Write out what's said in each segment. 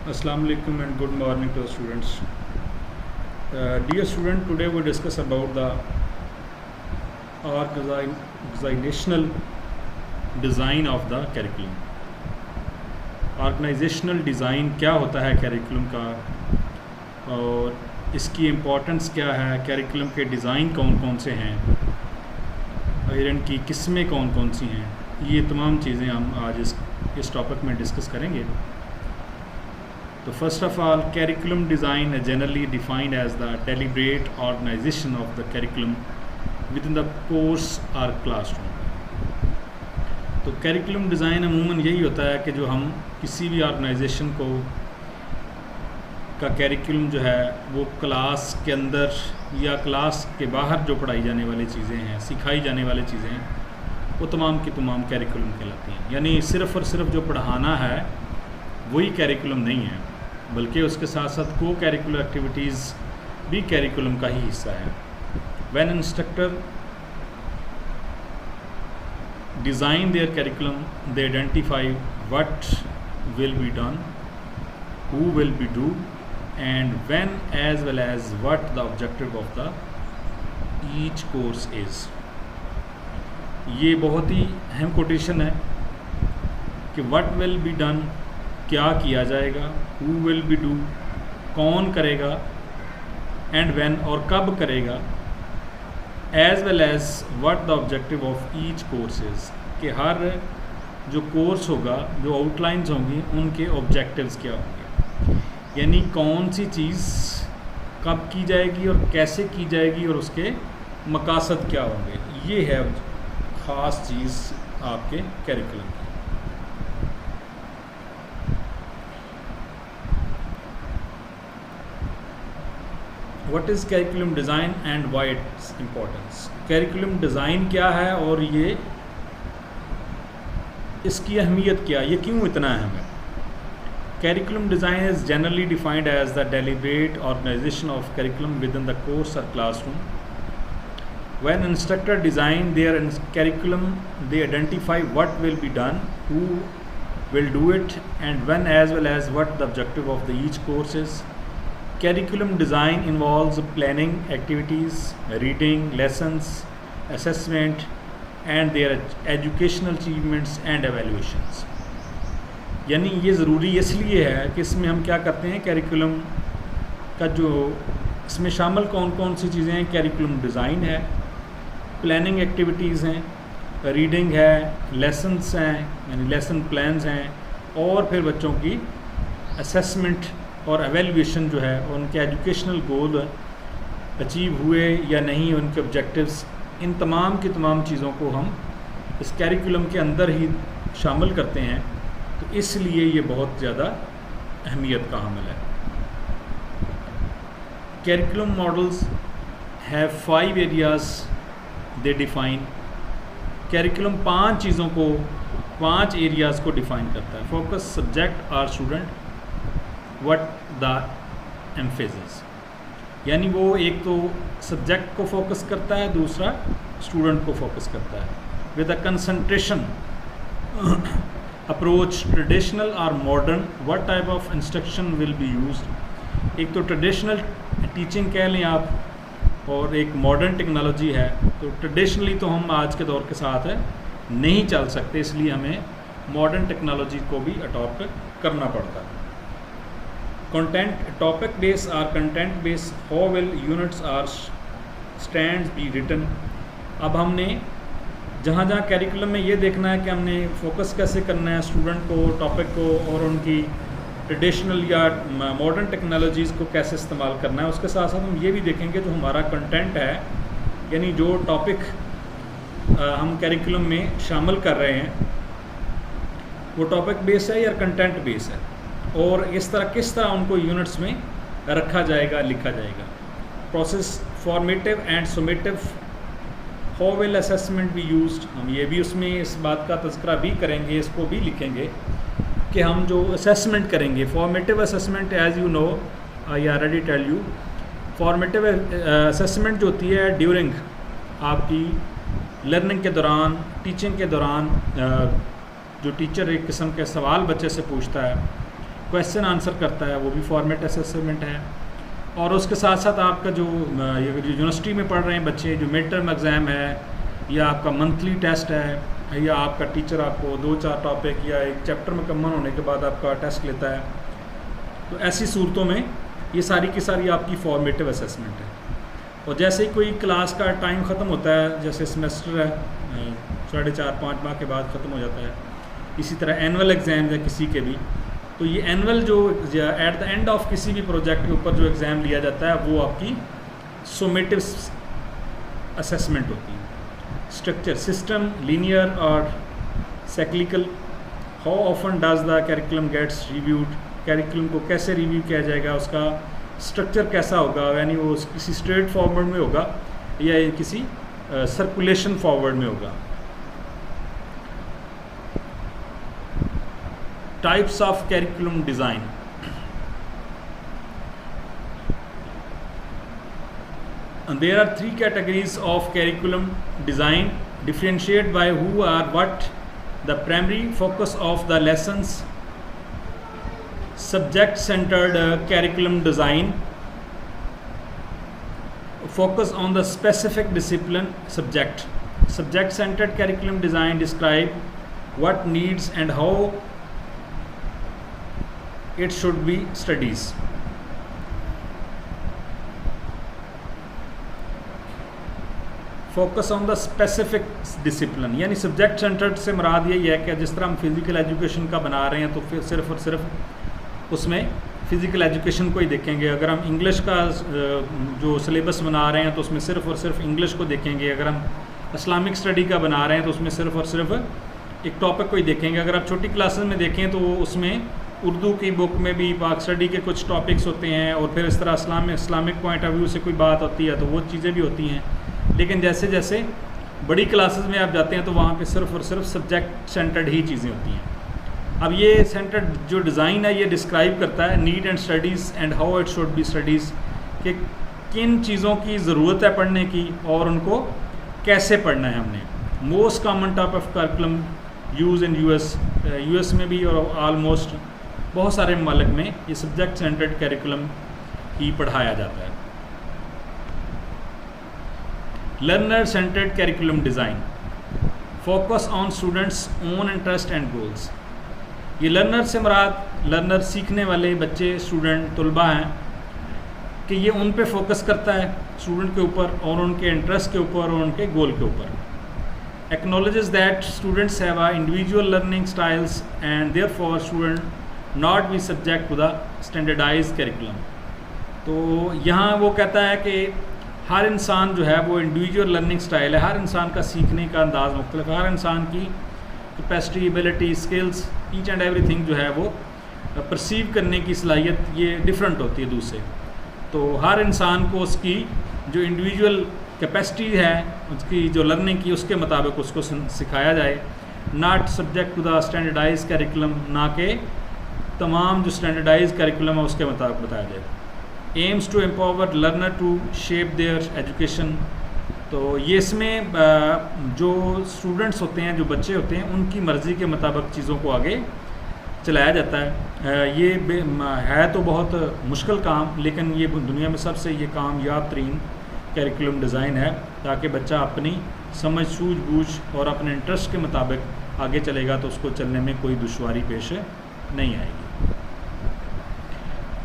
Assalamu alaikum and good morning to the students. Dear student, today we discuss about the organizational design of the curriculum. Organisational design क्या होता है curriculum का और इसकी importance क्या है, कैरिकुलम के डिज़ाइन कौन कौन से हैं और इनकी किस्में कौन कौन सी हैं, ये तमाम चीज़ें हम आज इस टॉपिक में डिस्कस करेंगे. तो first of all, curriculum design is generally defined as the deliberate organization of the curriculum within the course or classroom. तो कैरिकुलम डिज़ाइन अमूमन यही होता है कि जो हम किसी भी ऑर्गेनाइजेशन का कैरिकुलम जो है वो क्लास के अंदर या क्लास के बाहर जो पढ़ाई जाने वाली चीज़ें हैं, सिखाई जाने वाली चीज़ें हैं, वो तमाम की तमाम कैरिकुलम कहलाती हैं. यानी सिर्फ़ और सिर्फ जो पढ़ाना है वही कैरिकुलम नहीं है, बल्कि उसके साथ साथ को कैरिकुलर एक्टिविटीज़ भी कैरिकुलम का ही हिस्सा है. When instructor design their curriculum, they identify what will be done, who will be do, and when, as well as what the objective of the each course is. ये बहुत ही अहम quotation है कि what will be done, क्या किया जाएगा, who will be do, कौन करेगा, and when और कब करेगा, as well as what the objective of each course is, कि हर जो कोर्स होगा, जो आउटलाइंस होंगी, उनके ऑब्जेक्टिव्स क्या होंगे. यानी कौन सी चीज़ कब की जाएगी और कैसे की जाएगी और उसके मकासद क्या होंगे. ये है ख़ास चीज़ आपके कैरिकुलम की. What is curriculum design and why its importance. Curriculum design क्या है और ये इसकी अहमियत क्या, ये क्यों इतना अहम है. Curriculum design is generally defined as the deliberate organisation of curriculum within the course और classroom. When instructor design their curriculum, they identify what will be done, who will do it, and when as well as what the objective of the each course is. Curriculum design involves planning activities, reading lessons, assessment, and their educational achievements and evaluations. यानी ये ज़रूरी इसलिए है कि इसमें हम क्या करते हैं, कैरिकुलम का जो इसमें शामिल कौन कौन सी चीज़ें हैं. कैरिकुलम डिज़ाइन है, प्लानिंग एक्टिविटीज़ हैं, रीडिंग है, लेसन्स हैं यानी लेसन प्लान्स हैं, और फिर बच्चों की असेसमेंट और एवेल्यूएशन जो है, उनके एजुकेशनल गोल अचीव हुए या नहीं, उनके ऑब्जेक्टिव्स, इन तमाम की तमाम चीज़ों को हम इस कैरिकुलम के अंदर ही शामिल करते हैं. तो इसलिए ये बहुत ज़्यादा अहमियत का हामिल है. Curriculum models have 5 areas they define. Curriculum 5 चीज़ों को, 5 एरियाज़ को डिफ़ाइन करता है. फोकस, सब्जेक्ट और स्टूडेंट, व्हाट द एम्फेसिस. यानी वो एक तो सब्जेक्ट को फोकस करता है, दूसरा स्टूडेंट को फोकस करता है. With a concentration approach, traditional और modern, what type of instruction will be used. एक तो ट्रेडिशनल टीचिंग कह लें आप, और एक मॉडर्न टेक्नोलॉजी है. तो ट्रेडिशनली तो हम आज के दौर के साथ नहीं चल सकते, इसलिए हमें मॉडर्न टेक्नोलॉजी को भी अडॉप्ट करना पड़ता है. Content, topic based or content based, how will units or stands be written. अब हमने जहाँ जहाँ कैरिकुलम में ये देखना है कि हमने फोकस कैसे करना है स्टूडेंट को, टॉपिक को, और उनकी ट्रेडिशनल या मॉडर्न टेक्नोलॉजीज़ को कैसे इस्तेमाल करना है. उसके साथ साथ हम ये भी देखेंगे जो हमारा कंटेंट है, यानी जो टॉपिक हम कैरिकुलम में शामिल कर रहे हैं, वो टॉपिक बेस है या कंटेंट बेस है, और किस तरह उनको यूनिट्स में रखा जाएगा, लिखा जाएगा. Process, formative and summative, how will assessment be used. हम ये भी उसमें इस बात का तज़किरा भी करेंगे, इसको भी लिखेंगे कि हम जो असेसमेंट करेंगे, formative assessment, as you know, I already tell you, formative assessment जो होती है ड्यूरिंग आपकी लर्निंग के दौरान, टीचिंग के दौरान, जो टीचर एक किस्म के सवाल बच्चे से पूछता है, क्वेश्चन आंसर करता है, वो भी फॉर्मेट असेसमेंट है। और उसके साथ साथ आपका जो यूनिवर्सिटी में पढ़ रहे हैं बच्चे, जो मिड टर्म एग्ज़ाम है या आपका मंथली टेस्ट है या आपका टीचर आपको 2-4 टॉपिक या एक चैप्टर मुकम्मल होने के बाद आपका टेस्ट लेता है, तो ऐसी सूरतों में ये सारी की सारी आपकी फॉर्मेटिव असेसमेंट है। और जैसे ही कोई क्लास का टाइम ख़त्म होता है, जैसे सेमेस्टर है 4.5-5 माह के बाद ख़त्म हो जाता है, इसी तरह एनुअल एग्ज़ाम है किसी के भी, तो ये एनुअल जो एट द एंड ऑफ किसी भी प्रोजेक्ट के ऊपर जो एग्ज़ाम लिया जाता है वो आपकी सोमेटिव असेसमेंट होती है। स्ट्रक्चर, सिस्टम, लीनियर और cyclical, how often does the curriculum gets reviewed, curriculum को कैसे रिव्यू किया जाएगा, उसका स्ट्रक्चर कैसा होगा, यानी वो किसी स्ट्रेट फॉरवर्ड में होगा या किसी सर्कुलेशन फॉरवर्ड में होगा। Types of curriculum design, there are 3 categories of curriculum design differentiated by who or what the primary focus of the lessons, subject centered curriculum design focus on the specific discipline subject, subject centered curriculum design describe what needs and how it should be studies. Focus on the specific discipline, यानी subject centred से मुराद यही है कि जिस तरह हम physical education का बना रहे हैं तो फिर सिर्फ और सिर्फ उसमें फ़िज़िकल एजुकेशन को ही देखेंगे। अगर हम इंग्लिश का जो सिलेबस बना रहे हैं तो उसमें सिर्फ और सिर्फ इंग्लिश को देखेंगे। अगर हम इस्लामिक स्टडी का बना रहे हैं तो उसमें सिर्फ और सिर्फ एक टॉपिक को ही देखेंगे। अगर आप छोटी क्लासेस में देखें तो उसमें उर्दू की बुक में भी पाक स्टडी के कुछ टॉपिक्स होते हैं और फिर इस तरह इस्लामिक पॉइंट ऑफ व्यू से कोई बात होती है तो वो चीज़ें भी होती हैं। लेकिन जैसे जैसे बड़ी क्लासेस में आप जाते हैं तो वहाँ पे सिर्फ और सिर्फ सब्जेक्ट सेंटर्ड ही चीज़ें होती हैं। अब ये सेंटर्ड जो डिज़ाइन है ये डिस्क्राइब करता है need and studies and how it should be studies, कि किन चीज़ों की ज़रूरत है पढ़ने की और उनको कैसे पढ़ना है हमने। Most common type of curriculum use in US में भी और ऑलमोस्ट बहुत सारे ममालिक में ये सब्जेक्ट सेंटर्ड करिकुलम ही पढ़ाया जाता है। Learner centred curriculum design focus on students own interest and goals. ये लर्नर से मुराद लर्नर सीखने वाले बच्चे, स्टूडेंट, तलबा हैं कि ये उन पे फोकस करता है स्टूडेंट के ऊपर और उनके इंटरेस्ट के ऊपर और उनके गोल के ऊपर। Acknowledges that students have a individual learning styles and therefore student not be subject to the standardised curriculum. तो यहाँ वो कहता है कि हर इंसान जो है वो इंडिविजुअल लर्निंग स्टाइल है, हर इंसान का सीखने का अंदाज़ मुख्तलिफ है, हर इंसान की capacity, ability, skills, each and everything जो है वो परसीव करने की सलाहियत ये डिफरेंट होती है दूसरे। तो हर इंसान को उसकी जो इंडिविजुअल कैपेसिटी है, उसकी जो लर्निंग की, उसके मुताबिक उसको सिखाया जाए, not subject to the standardise curriculum, ना कि तमाम जो स्टैंडर्डाइज करिकुलम है उसके मुताबिक बताया जाए। Aims to empower learner to shape their education, तो ये इसमें जो स्टूडेंट्स होते हैं, जो बच्चे होते हैं, उनकी मर्ज़ी के मुताबिक चीज़ों को आगे चलाया जाता है। ये है तो बहुत मुश्किल काम, लेकिन ये दुनिया में सबसे ये कामयाब तरीन करिकुलम डिज़ाइन है, ताकि बच्चा अपनी समझ, सूझबूझ और अपने इंटरेस्ट के मुताबिक आगे चलेगा तो उसको चलने में कोई दुश्वारी पेश नहीं आएगी।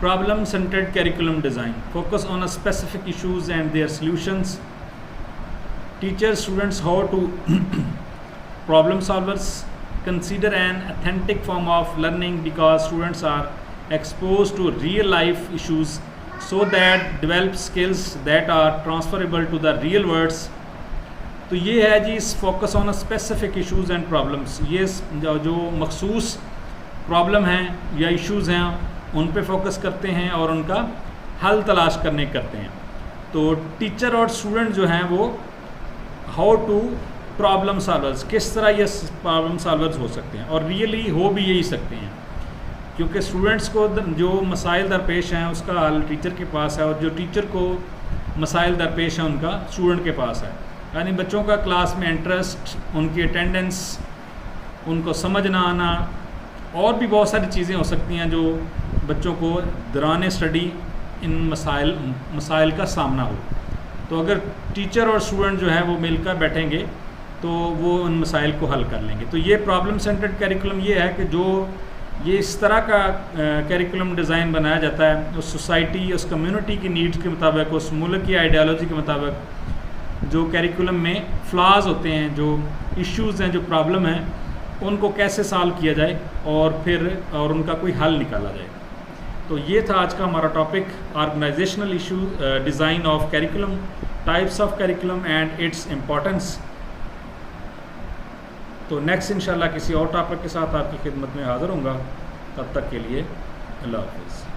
Problem centered curriculum design focus on a specific issues and their solutions, teaches students how to problem solvers, consider an authentic form of learning because students are exposed to real life issues so that develop skills that are transferable to the real worlds। तो ये है जी इस focus on specific issues and problems, ये जो मखसूस problem हैं या issues हैं उन पे फोकस करते हैं और उनका हल तलाश करते हैं। तो टीचर और स्टूडेंट जो हैं वो हाउ टू प्रॉब्लम सॉल्वर्स, किस तरह ये प्रॉब्लम सॉल्वर्स हो सकते हैं और रियली हो भी यही सकते हैं, क्योंकि स्टूडेंट्स को जो मसाइल दरपेश हैं उसका हल टीचर के पास है और जो टीचर को मसाइल दरपेश हैं उनका स्टूडेंट के पास है। यानी बच्चों का क्लास में इंटरेस्ट, उनकी अटेंडेंस, उनको समझ ना आना, और भी बहुत सारी चीज़ें हो सकती हैं जो बच्चों को दौरान स्टडी इन मसाइल का सामना हो। तो अगर टीचर और स्टूडेंट जो है वो मिलकर बैठेंगे तो वो उन मसाइल को हल कर लेंगे। तो ये प्रॉब्लम सेंटर्ड करिकुलम ये है कि जो ये इस तरह का करिकुलम डिज़ाइन बनाया जाता है उस सोसाइटी, उस कम्युनिटी की नीड्स के मुताबिक, उस मुल्क की आइडियालॉजी के मुताबिक, जो करिकुलम में फ्लॉज होते हैं, जो इश्यूज़ हैं, जो प्रॉब्लम हैं, उनको कैसे सॉल्व किया जाए और उनका कोई हल निकाला जाए। तो ये था आज का हमारा topic, organisational issue, design of curriculum, types of curriculum and its importance. तो नेक्स्ट इंशाल्लाह किसी और टॉपिक के साथ आपकी खिदमत में हाज़िर होऊंगा। तब तक के लिए अल्लाह हाफ़िज़।